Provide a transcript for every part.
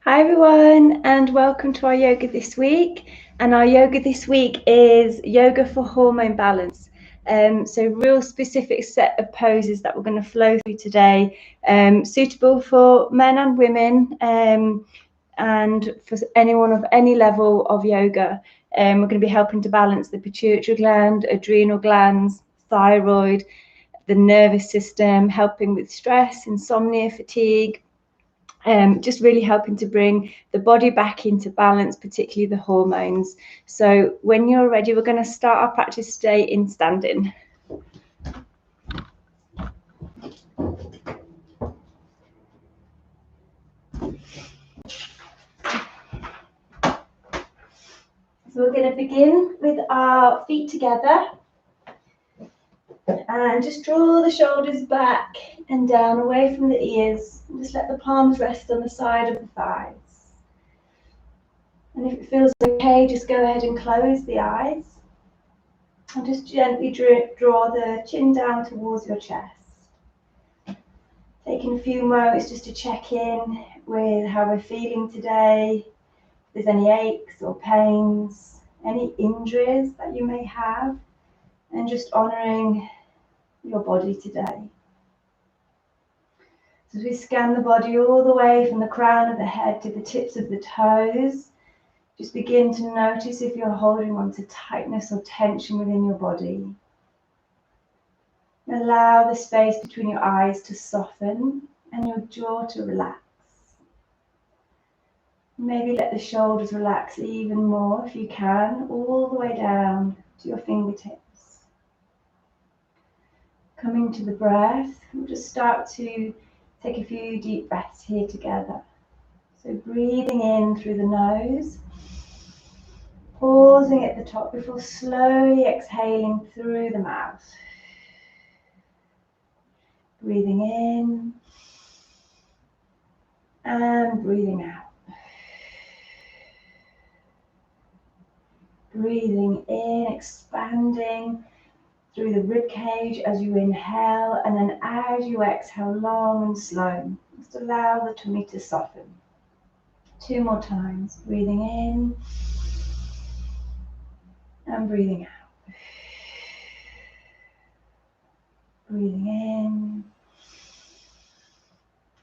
Hi everyone, and welcome to our yoga this week. And our yoga this week is yoga for hormone balance. So real specific set of poses that we're going to flow through today, suitable for men and women, and for anyone of any level of yoga. We're going to be helping to balance the pituitary gland, adrenal glands, thyroid, the nervous system, helping with stress, insomnia, fatigue. Just really helping to bring the body back into balance, particularly the hormones. So when you're ready, we're going to start our practice today in standing. So we're going to begin with our feet together and just draw the shoulders back and down away from the ears, and just let the palms rest on the side of the thighs. And if it feels okay, just go ahead and close the eyes and just gently draw the chin down towards your chest. Taking a few moments just to check in with how we're feeling today, if there's any aches or pains, any injuries that you may have, and just honouring your body today. So as we scan the body all the way from the crown of the head to the tips of the toes, just begin to notice if you're holding on to tightness or tension within your body. Allow the space between your eyes to soften and your jaw to relax. Maybe let the shoulders relax even more if you can, all the way down to your fingertips. Coming to the breath, we'll just start to take a few deep breaths here together. So breathing in through the nose, pausing at the top before slowly exhaling through the mouth. Breathing in and breathing out. Breathing in, expanding through the rib cage as you inhale, and then as you exhale, long and slow. Just allow the tummy to soften. 2 more times. Breathing in and breathing out. Breathing in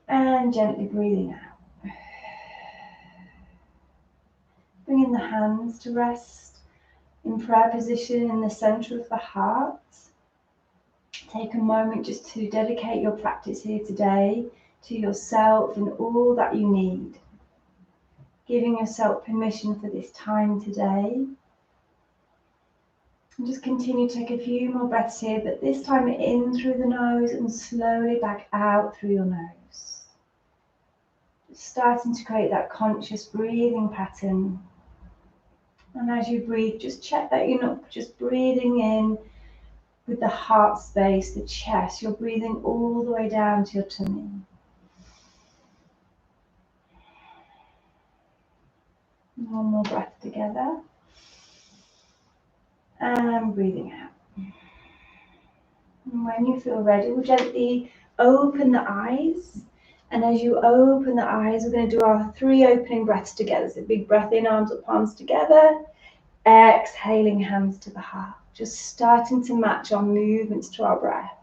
and gently breathing out. Bringing the hands to rest in prayer position in the center of the heart. Take a moment just to dedicate your practice here today to yourself and all that you need. Giving yourself permission for this time today. And just continue to take a few more breaths here, but this time in through the nose and slowly back out through your nose. Just starting to create that conscious breathing pattern. And as you breathe, just check that you're not just breathing in with the heart space, the chest. You're breathing all the way down to your tummy. One more breath together. And breathing out. And when you feel ready, we'll gently open the eyes. And as you open the eyes, we're going to do our 3 opening breaths together. So big breath in, arms or palms together. Exhaling, hands to the heart. Just starting to match our movements to our breath.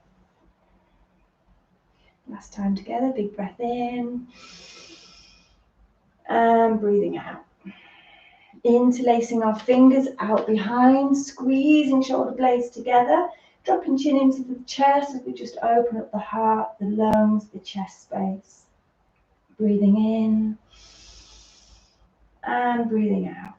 Last time together, big breath in. And breathing out. Interlacing our fingers out behind, squeezing shoulder blades together, dropping chin into the chest as we just open up the heart, the lungs, the chest space. Breathing in and breathing out.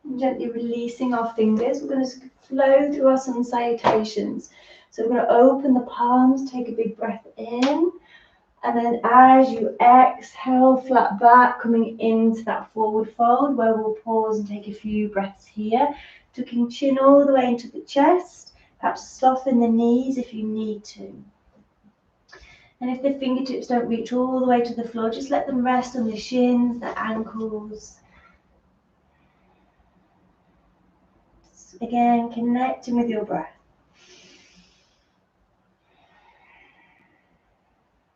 And gently releasing our fingers. We're going to flow through our sun salutations. So we're going to open the palms, take a big breath in. And then as you exhale, flat back, coming into that forward fold where we'll pause and take a few breaths here. Tucking chin all the way into the chest. Perhaps soften the knees if you need to. And if the fingertips don't reach all the way to the floor, just let them rest on the shins, the ankles. Again, connecting with your breath.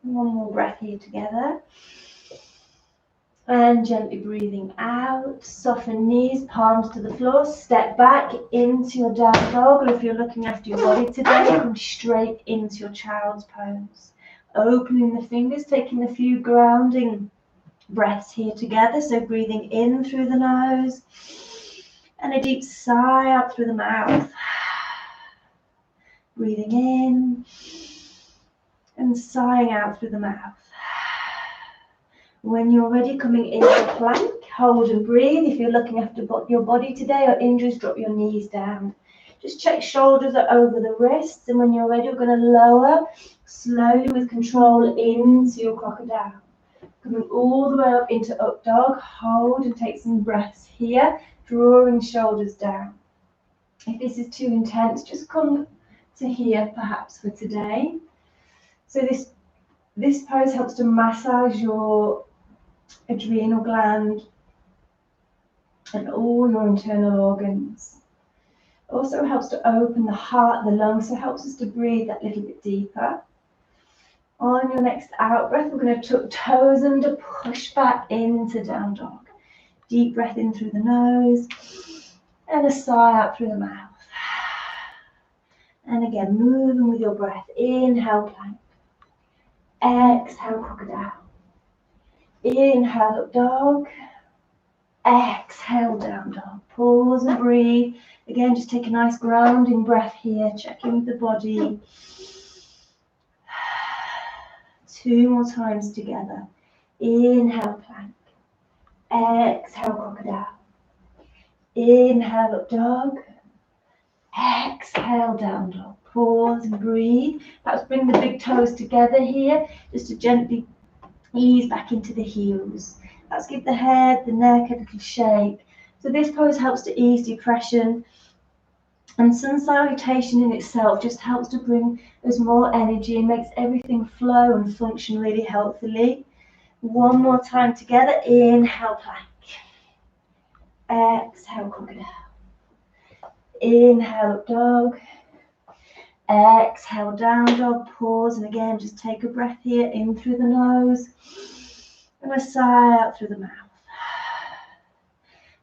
One more breath here together. And gently breathing out, soften knees, palms to the floor, step back into your down dog, or if you're looking after your body today, come straight into your child's pose. Opening the fingers, taking a few grounding breaths here together, so breathing in through the nose, and a deep sigh out through the mouth. Breathing in, and sighing out through the mouth. When you're ready, coming into a plank, hold and breathe. If you're looking after your body today or injuries, drop your knees down. Just check shoulders are over the wrists, and when you're ready, we're going to lower slowly with control into your crocodile. Coming all the way up into up dog, hold and take some breaths here, drawing shoulders down. If this is too intense, just come to here perhaps for today. So this pose helps to massage your adrenal gland and all your internal organs. Also helps to open the heart, the lungs, so helps us to breathe that little bit deeper. On your next out breath, we're going to tuck toes under, push back into down dog. Deep breath in through the nose and a sigh out through the mouth. And again, moving with your breath. Inhale, plank. Exhale, crocodile. Inhale, up dog. Exhale, down dog. Pause and breathe. Again, just take a nice grounding breath here. Check in with the body. 2 more times together. Inhale, plank. Exhale, crocodile. Inhale, up dog. Exhale, down dog. Pause and breathe. Perhaps bring the big toes together here, just to gently ease back into the heels. Let's give the head, the neck a little shake. So this pose helps to ease depression, and sun salutation in itself just helps to bring us more energy and makes everything flow and function really healthily. 1 more time together. Inhale, plank. Exhale, crocodile. Inhale, up dog. Exhale, down dog. Pause, and again, just take a breath here, in through the nose, and a sigh out through the mouth.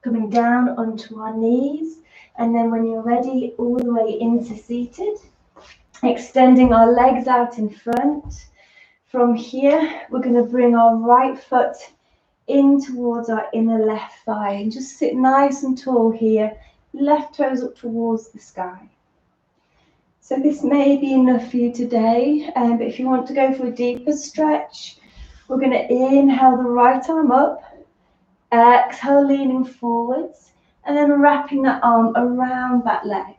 Coming down onto our knees, and then when you're ready, all the way into seated, extending our legs out in front. From here, we're going to bring our right foot in towards our inner left thigh, and just sit nice and tall here, left toes up towards the sky. So this may be enough for you today, but if you want to go for a deeper stretch, we're going to inhale the right arm up, exhale leaning forwards, and then wrapping that arm around that leg.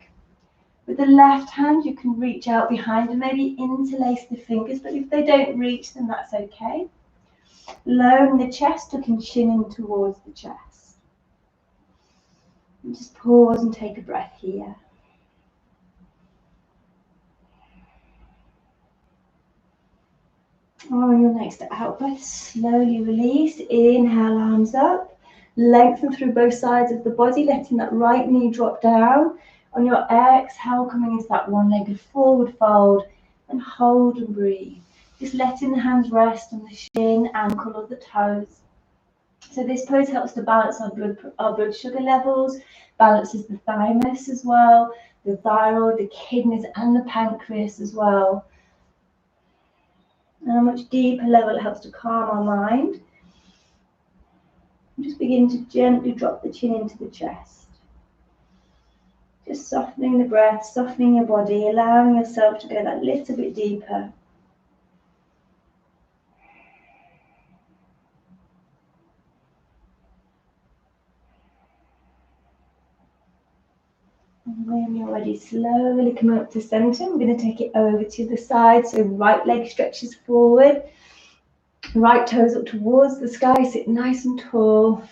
With the left hand, you can reach out behind and maybe interlace the fingers, but if they don't reach, then that's okay. Lowering the chest, tucking chin in towards the chest. And just pause and take a breath here. On your next out breath, slowly release. Inhale, arms up. Lengthen through both sides of the body, letting that right knee drop down. On your exhale, coming into that one-legged forward fold, and hold and breathe. Just letting the hands rest on the shin, ankle, or the toes. So this pose helps to balance our blood sugar levels, balances the thymus as well, the thyroid, the kidneys, and the pancreas as well. On a much deeper level, it helps to calm our mind. And just begin to gently drop the chin into the chest. Just softening the breath, softening your body, allowing yourself to go that little bit deeper. And when you're ready, slowly come up to center. We're going to take it over to the side. So right leg stretches forward. Right toes up towards the sky. Sit nice and tall.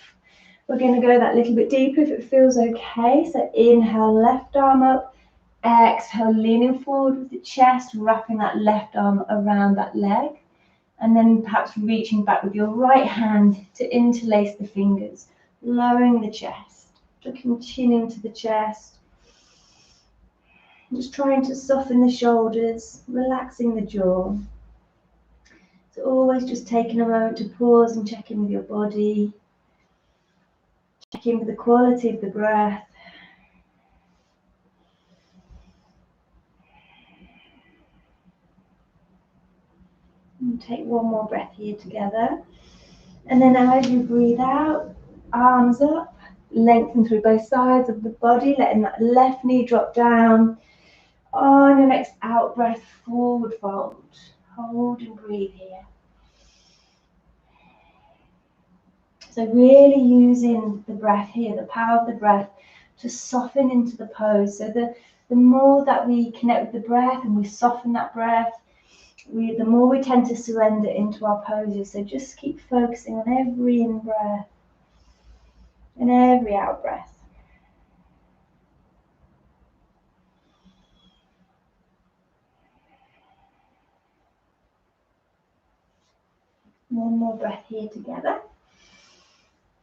We're going to go that little bit deeper if it feels okay. So inhale, left arm up. Exhale, leaning forward with the chest, wrapping that left arm around that leg. And then perhaps reaching back with your right hand to interlace the fingers. Lowering the chest. Tucking chin into the chest. Just trying to soften the shoulders, relaxing the jaw. So always just taking a moment to pause and check in with your body, check in with the quality of the breath. And take one more breath here together. And then as you breathe out, arms up, lengthen through both sides of the body, letting that left knee drop down. On your next out breath, forward fold. Hold and breathe here. So really using the breath here, the power of the breath, to soften into the pose. So the more that we connect with the breath and we soften that breath, the more we tend to surrender into our poses. So just keep focusing on every in-breath and every out-breath. One more breath here together.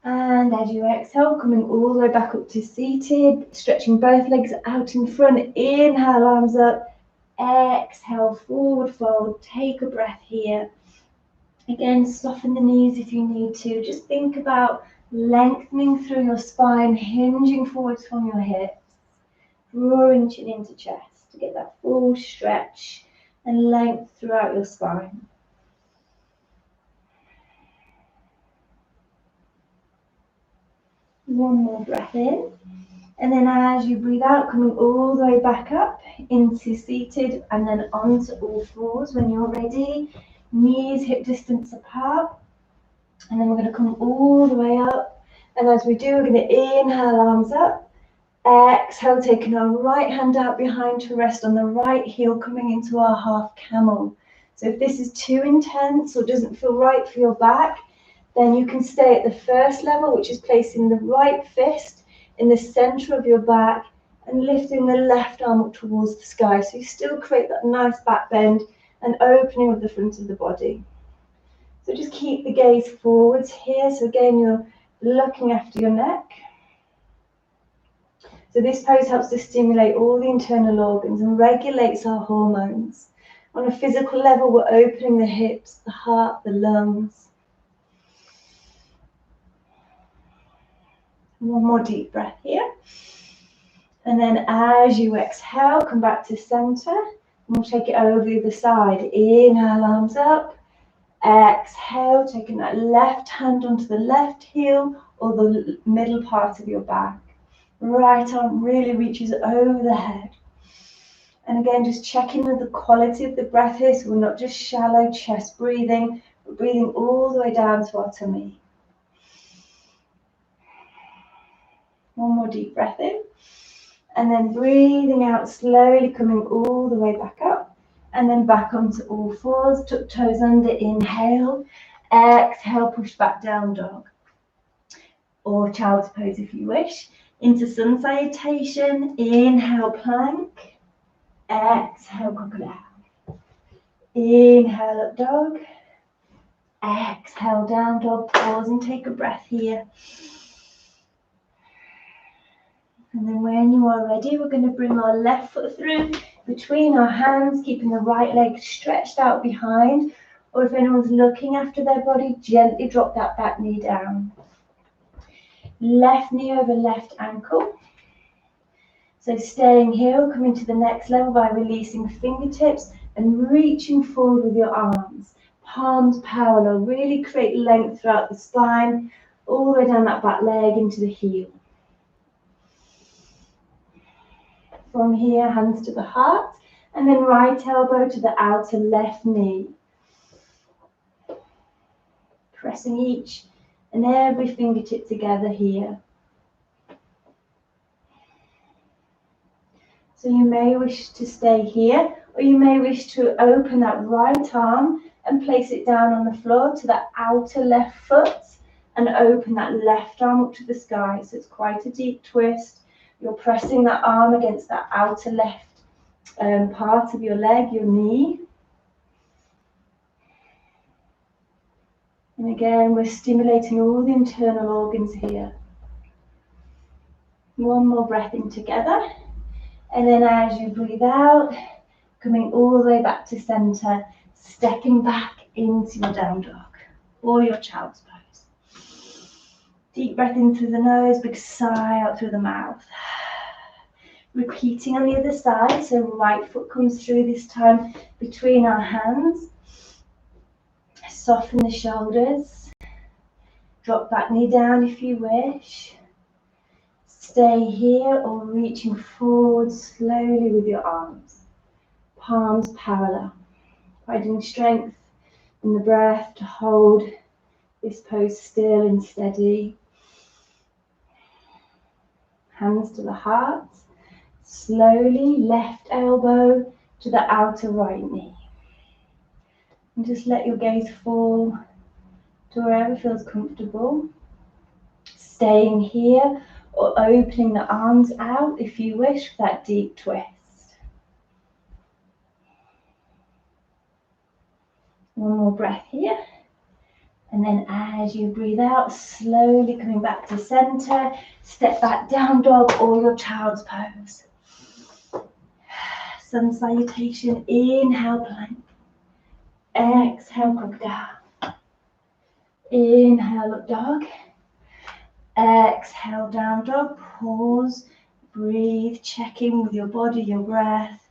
And as you exhale, coming all the way back up to seated, stretching both legs out in front. Inhale, arms up. Exhale, forward fold. Take a breath here. Again, soften the knees if you need to. Just think about lengthening through your spine, hinging forwards from your hips, drawing chin into chest to get that full stretch and length throughout your spine. One more breath in. And then as you breathe out, coming all the way back up into seated and then onto all fours when you're ready. Knees hip distance apart. And then we're going to come all the way up. And as we do, we're going to inhale, arms up. Exhale, taking our right hand out behind to rest on the right heel, coming into our half camel. So if this is too intense or doesn't feel right for your back, then you can stay at the first level, which is placing the right fist in the center of your back and lifting the left arm up towards the sky. So you still create that nice back bend and opening of the front of the body. So just keep the gaze forwards here. So again, you're looking after your neck. So this pose helps to stimulate all the internal organs and regulates our hormones. On a physical level, we're opening the hips, the heart, the lungs. One more deep breath here. And then as you exhale, come back to center. And we'll take it over the other side. Inhale, arms up. Exhale, taking that left hand onto the left heel or the middle part of your back. Right arm really reaches over the head. And again, just checking with the quality of the breath here. So we're not just shallow chest breathing, but breathing all the way down to our tummy. One more deep breath in. And then breathing out slowly, coming all the way back up. And then back onto all fours. Tuck toes under, inhale. Exhale, push back down dog. Or child's pose if you wish. Into sun salutation. Inhale, plank. Exhale, crocodile. Inhale, up dog. Exhale, down dog. Pause and take a breath here. And then when you are ready, we're going to bring our left foot through between our hands, keeping the right leg stretched out behind. Or if anyone's looking after their body, gently drop that back knee down. Left knee over left ankle. So staying here, coming to the next level by releasing fingertips and reaching forward with your arms. Palms parallel, really create length throughout the spine, all the way down that back leg into the heel. From here, hands to the heart, and then right elbow to the outer left knee. Pressing each and every fingertip together here. So you may wish to stay here, or you may wish to open that right arm and place it down on the floor to the outer left foot and open that left arm up to the sky. So it's quite a deep twist. You're pressing that arm against that outer left part of your leg, your knee. And again, we're stimulating all the internal organs here. One more breath in together. And then as you breathe out, coming all the way back to center, stepping back into your down dog or your child's pose. Deep breath in through the nose, big sigh out through the mouth. Repeating on the other side, so right foot comes through this time between our hands. Soften the shoulders. Drop that knee down if you wish. Stay here or reaching forward slowly with your arms. Palms parallel. Finding strength in the breath to hold this pose still and steady. Hands to the heart. Slowly, left elbow to the outer right knee. And just let your gaze fall to wherever feels comfortable. Staying here or opening the arms out if you wish for that deep twist. One more breath here. And then as you breathe out, slowly coming back to center, step back down dog or your child's pose. Sun salutation, inhale plank. Exhale crook down. Inhale up dog. Exhale down dog. Pause, breathe, check in with your body, your breath.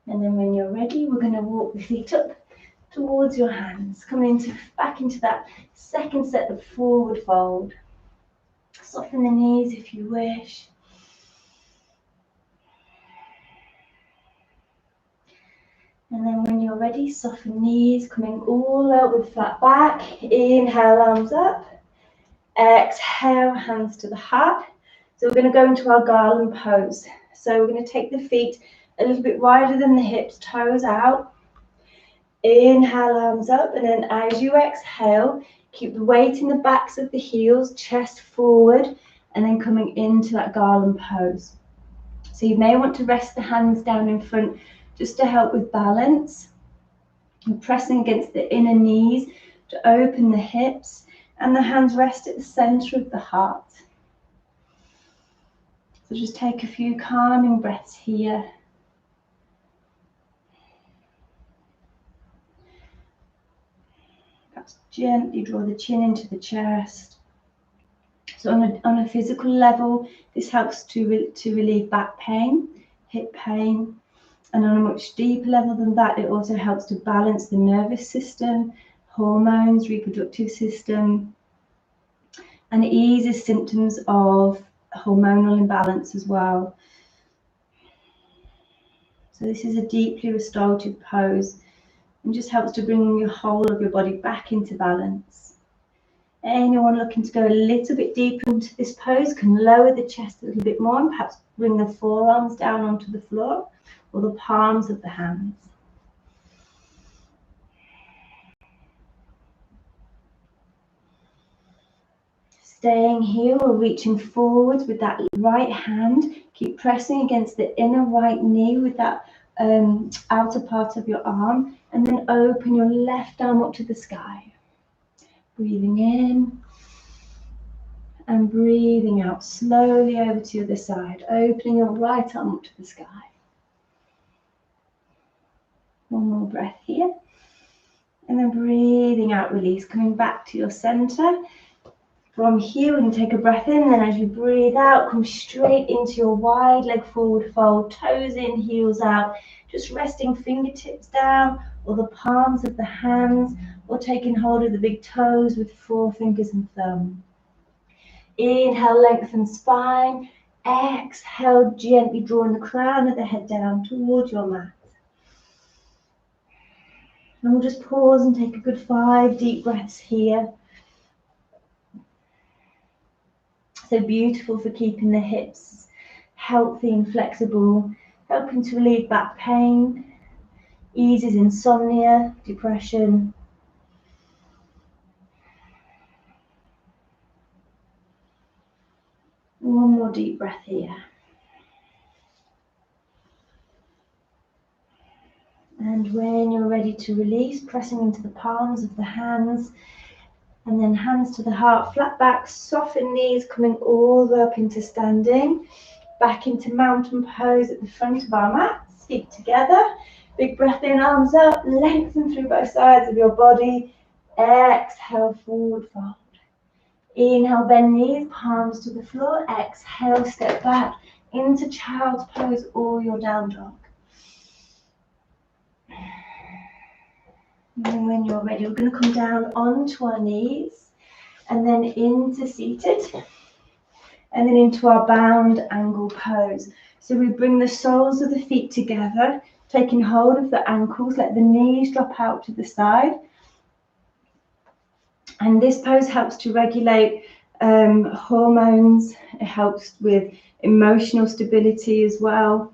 And then when you're ready, we're going to walk the feet up towards your hands. Coming back into that second set of forward fold. Soften the knees if you wish. And then when you're ready, soften knees, coming all out with flat back. Inhale, arms up. Exhale, hands to the heart. So we're going to go into our garland pose. So we're going to take the feet a little bit wider than the hips, toes out. Inhale, arms up, and then as you exhale, keep the weight in the backs of the heels, chest forward, and then coming into that garland pose. So you may want to rest the hands down in front just to help with balance. And pressing against the inner knees to open the hips, and the hands rest at the center of the heart. So just take a few calming breaths here. Perhaps gently draw the chin into the chest. So on a physical level, this helps to relieve back pain, hip pain. And on a much deeper level than that, it also helps to balance the nervous system, hormones, reproductive system, and it eases symptoms of hormonal imbalance as well. So this is a deeply restorative pose and just helps to bring your whole of your body back into balance. Anyone looking to go a little bit deeper into this pose can lower the chest a little bit more and perhaps bring the forearms down onto the floor or the palms of the hands. Staying here or reaching forwards with that right hand. Keep pressing against the inner right knee with that outer part of your arm, and then open your left arm up to the sky. Breathing in and breathing out slowly over to the other side, opening your right arm up to the sky. One more breath here, and then breathing out, release, coming back to your center. From here, we're going to take a breath in, and then as you breathe out, come straight into your wide leg forward fold, toes in, heels out, just resting fingertips down, or the palms of the hands, or taking hold of the big toes with forefingers and thumb. Inhale, lengthen spine. Exhale, gently drawing the crown of the head down towards your mat. And we'll just pause and take a good 5 deep breaths here. So beautiful for keeping the hips healthy and flexible, helping to relieve back pain, eases insomnia, depression. One more deep breath here. And when you're ready to release, pressing into the palms of the hands, and then hands to the heart, flat back, soften knees, coming all the way up into standing, back into mountain pose at the front of our mats, feet together, Big breath in, arms up, lengthen through both sides of your body. Exhale, forward fold. Inhale, bend knees, palms to the floor. Exhale, step back into child's pose or your down dog. And then when you're ready, we're going to come down onto our knees and then into seated and then into our bound angle pose. So we bring the soles of the feet together, taking hold of the ankles, let the knees drop out to the side. And this pose helps to regulate hormones. It helps with emotional stability as well.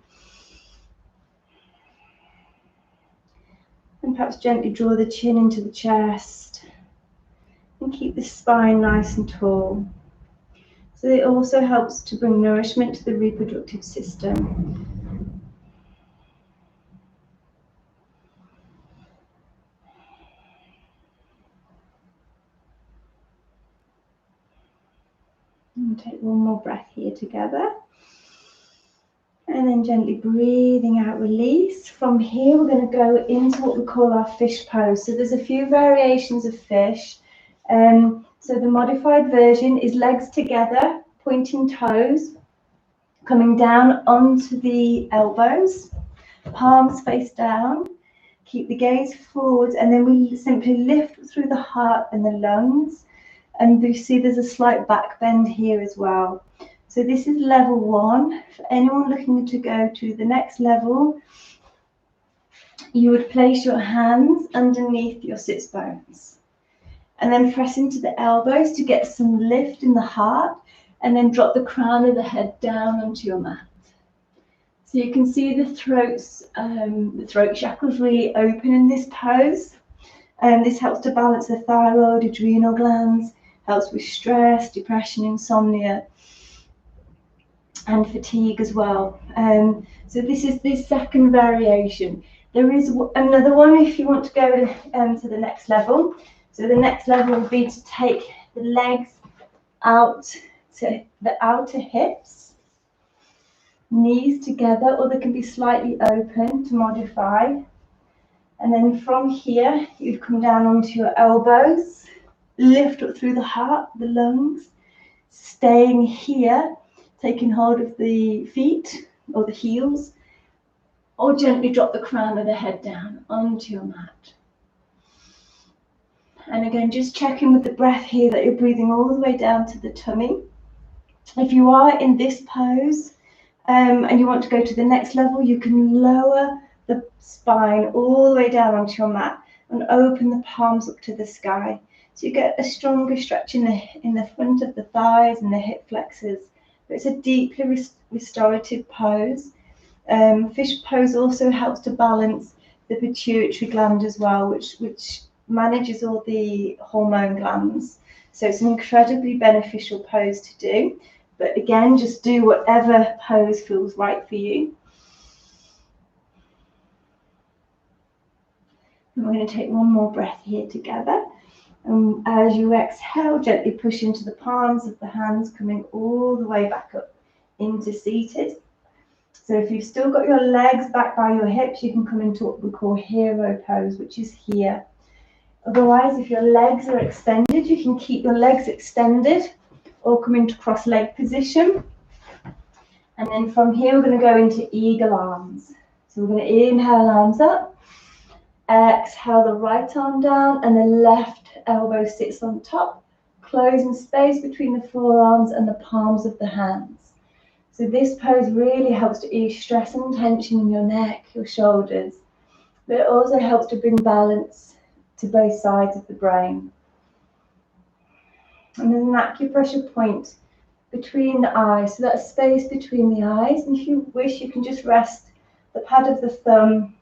And perhaps gently draw the chin into the chest and keep the spine nice and tall. So it also helps to bring nourishment to the reproductive system. And take one more breath here together. And then gently breathing out, release. From here, we're going to go into what we call our fish pose. So there's a few variations of fish. So the modified version is legs together, pointing toes, coming down onto the elbows, palms face down. Keep the gaze forwards, and then we simply lift through the heart and the lungs. And you see there's a slight back bend here as well. So this is level 1. For anyone looking to go to the next level, you would place your hands underneath your sits bones and then press into the elbows to get some lift in the heart, and then drop the crown of the head down onto your mat. So you can see the throat chakra is really open in this pose. And this helps to balance the thyroid, adrenal glands, helps with stress, depression, insomnia, and fatigue as well. So this is the second variation. There is another one if you want to go to the next level. So the next level would be to take the legs out to the outer hips, knees together, or they can be slightly open to modify. And then from here, you'd come down onto your elbows, lift up through the heart, the lungs, staying here, taking hold of the feet or the heels, or gently drop the crown of the head down onto your mat. And again, just checking with the breath here that you're breathing all the way down to the tummy. If you are in this pose and you want to go to the next level, you can lower the spine all the way down onto your mat and open the palms up to the sky. So you get a stronger stretch in the front of the thighs and the hip flexors. But it's a deeply restorative pose. Fish pose also helps to balance the pituitary gland as well, which manages all the hormone glands. So it's an incredibly beneficial pose to do. But again, just do whatever pose feels right for you. And we're going to take one more breath here together. And as you exhale, gently push into the palms of the hands, coming all the way back up into seated. So if you've still got your legs back by your hips, you can come into what we call hero pose, which is here. Otherwise, if your legs are extended, you can keep your legs extended or come into cross leg position. And then from here, we're going to go into eagle arms. So we're going to inhale, arms up. Exhale, the right arm down, and the left elbow sits on top, closing space between the forearms and the palms of the hands. So this pose really helps to ease stress and tension in your neck, your shoulders, but it also helps to bring balance to both sides of the brain. And then an acupressure point between the eyes, so that space between the eyes, and if you wish, you can just rest the pad of the thumb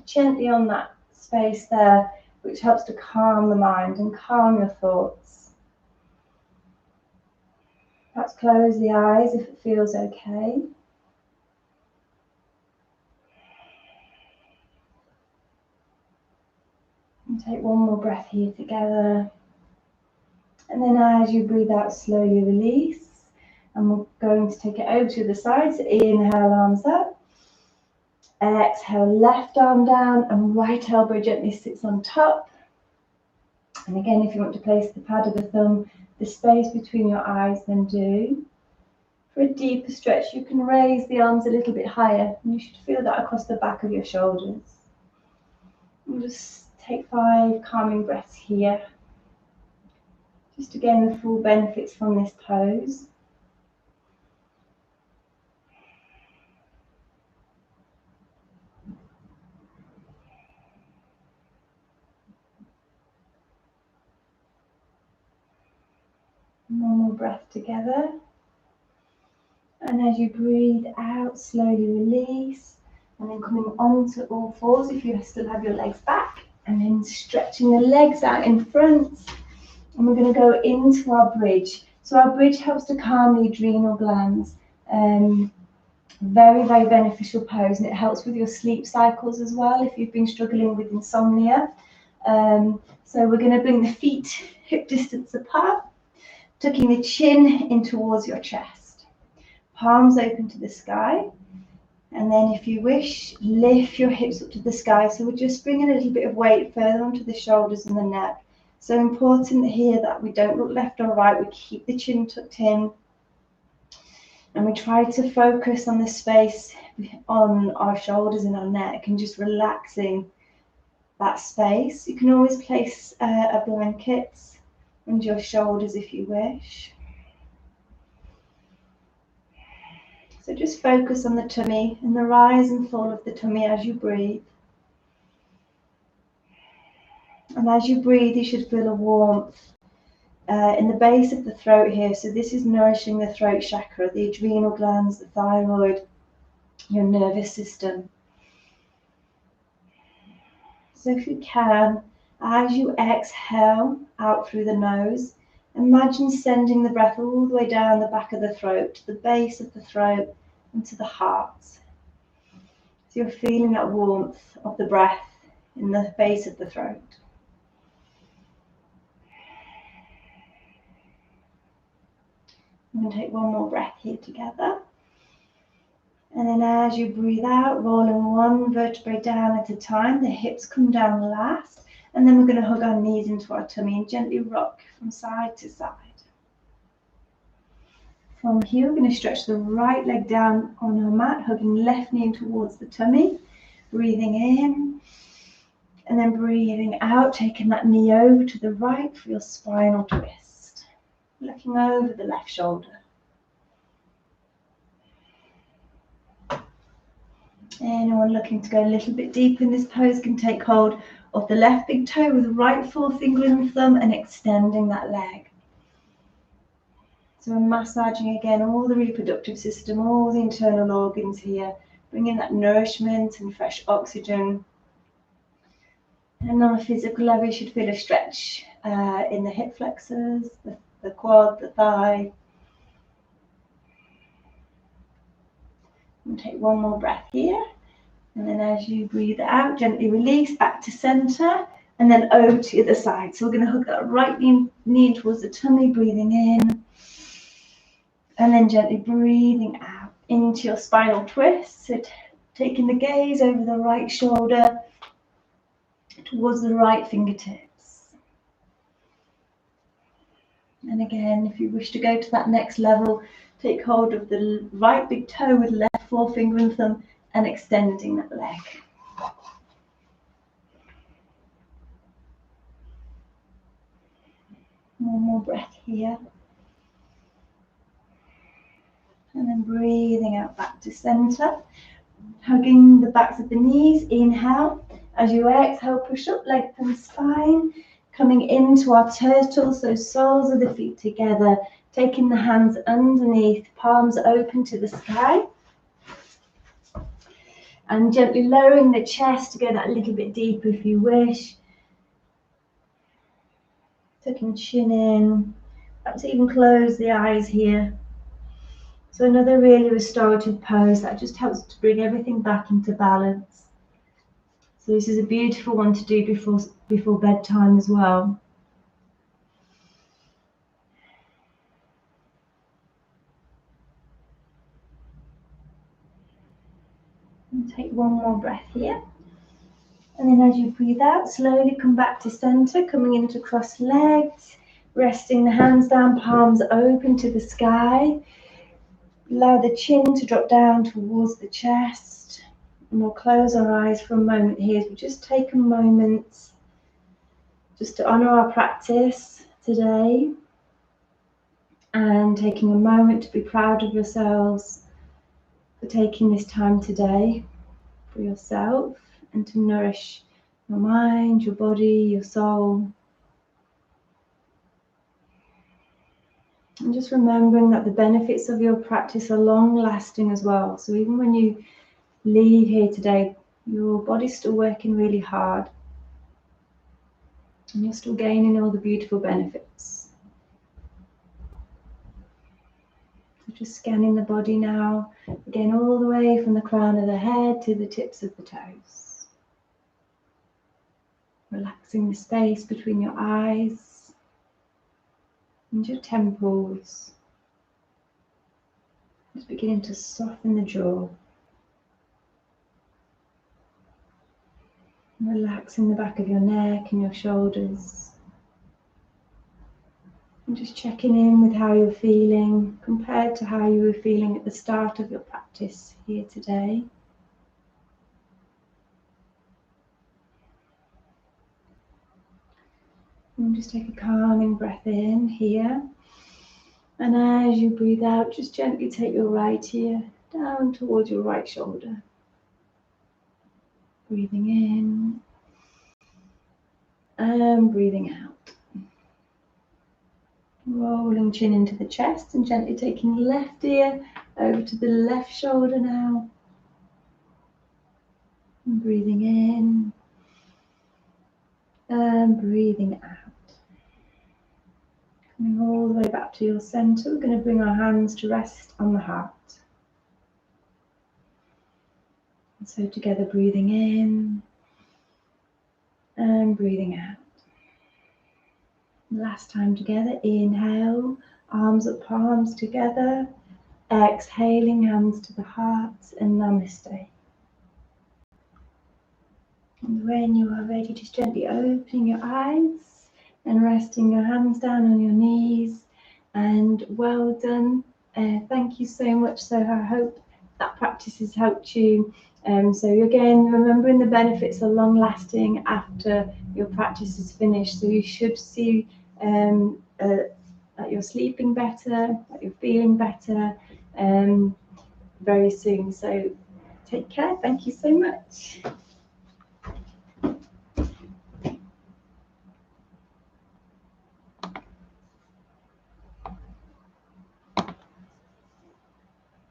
gently on that space there, which helps to calm the mind and calm your thoughts. Perhaps close the eyes if it feels okay. And take one more breath here together. And then as you breathe out, slowly release. And we're going to take it over to the side. So inhale, arms up. Exhale, left arm down and right elbow gently sits on top. And again, if you want to place the pad of the thumb, the space between your eyes, then do. For a deeper stretch, you can raise the arms a little bit higher, and you should feel that across the back of your shoulders. And just take 5 calming breaths here, just to gain the full benefits from this pose. One more breath together. And as you breathe out, slowly release. And then coming onto all fours if you still have your legs back. And then stretching the legs out in front. And we're going to go into our bridge. So our bridge helps to calm the adrenal glands. Very, very beneficial pose. And it helps with your sleep cycles as well if you've been struggling with insomnia. So we're going to bring the feet hip distance apart. Tucking the chin in towards your chest. Palms open to the sky. And then if you wish, lift your hips up to the sky. So we're just bringing a little bit of weight further onto the shoulders and the neck. So important here that we don't look left or right. We keep the chin tucked in. And we try to focus on the space on our shoulders and our neck and just relaxing that space. You can always place a blanket under your shoulders if you wish. So just focus on the tummy and the rise and fall of the tummy as you breathe. And as you breathe, you should feel a warmth in the base of the throat here. So this is nourishing the throat chakra, the adrenal glands, the thyroid, your nervous system. So if you can, as you exhale out through the nose, imagine sending the breath all the way down the back of the throat, to the base of the throat, and to the heart. So you're feeling that warmth of the breath in the base of the throat. I'm going to take one more breath here together. And then as you breathe out, rolling one vertebrae down at a time, the hips come down last. And then we're going to hug our knees into our tummy and gently rock from side to side. From here, we're going to stretch the right leg down on our mat, hugging left knee in towards the tummy. Breathing in. And then breathing out, taking that knee over to the right for your spinal twist. Looking over the left shoulder. Anyone looking to go a little bit deeper in this pose can take hold of the left big toe with the right forefinger and thumb and extending that leg. So we're massaging again all the reproductive system, all the internal organs here, bringing that nourishment and fresh oxygen. And on a physical level, you should feel a stretch in the hip flexors, the quad, the thigh. And take one more breath here. And then as you breathe out, gently release back to center and then over to the other side. So we're going to hook that right knee towards the tummy, breathing in. And then gently breathing out into your spinal twist. So taking the gaze over the right shoulder towards the right fingertips. And again, if you wish to go to that next level, take hold of the right big toe with left forefinger and thumb and extending that leg. One more breath here. And then breathing out back to center. Hugging the backs of the knees. Inhale. As you exhale, push up, lengthen spine. Coming into our turtle, so soles of the feet together. Taking the hands underneath, palms open to the sky. And gently lowering the chest to go that little bit deeper if you wish. Tucking chin in. Perhaps even close the eyes here. So another really restorative pose that just helps to bring everything back into balance. So this is a beautiful one to do before bedtime as well. And take one more breath here. And then as you breathe out, slowly come back to center, coming into crossed legs, resting the hands down, palms open to the sky. Allow the chin to drop down towards the chest. And we'll close our eyes for a moment here as we just take a moment just to honor our practice today, and taking a moment to be proud of yourselves for taking this time today for yourself and to nourish your mind, your body, your soul. And just remembering that the benefits of your practice are long lasting as well. So even when you leave here today, your body's still working really hard and you're still gaining all the beautiful benefits. So just scanning the body now, again all the way from the crown of the head to the tips of the toes. Relaxing the space between your eyes and your temples. Just beginning to soften the jaw. Relaxing the back of your neck and your shoulders. And just checking in with how you're feeling compared to how you were feeling at the start of your practice here today. And just take a calming breath in here. And as you breathe out, just gently take your right ear down towards your right shoulder. Breathing in and breathing out. Rolling chin into the chest and gently taking left ear over to the left shoulder now. And breathing in and breathing out. Coming all the way back to your center, we're going to bring our hands to rest on the heart. And so together, breathing in and breathing out. Last time together, inhale, arms up, palms together. Exhaling, hands to the heart, and namaste. And when you are ready, just gently opening your eyes and resting your hands down on your knees. And well done. Thank you so much. So I hope that practice has helped you. So again, remembering the benefits are long lasting after your practice is finished. So you should see that you're sleeping better, that you're feeling better very soon. So take care. Thank you so much.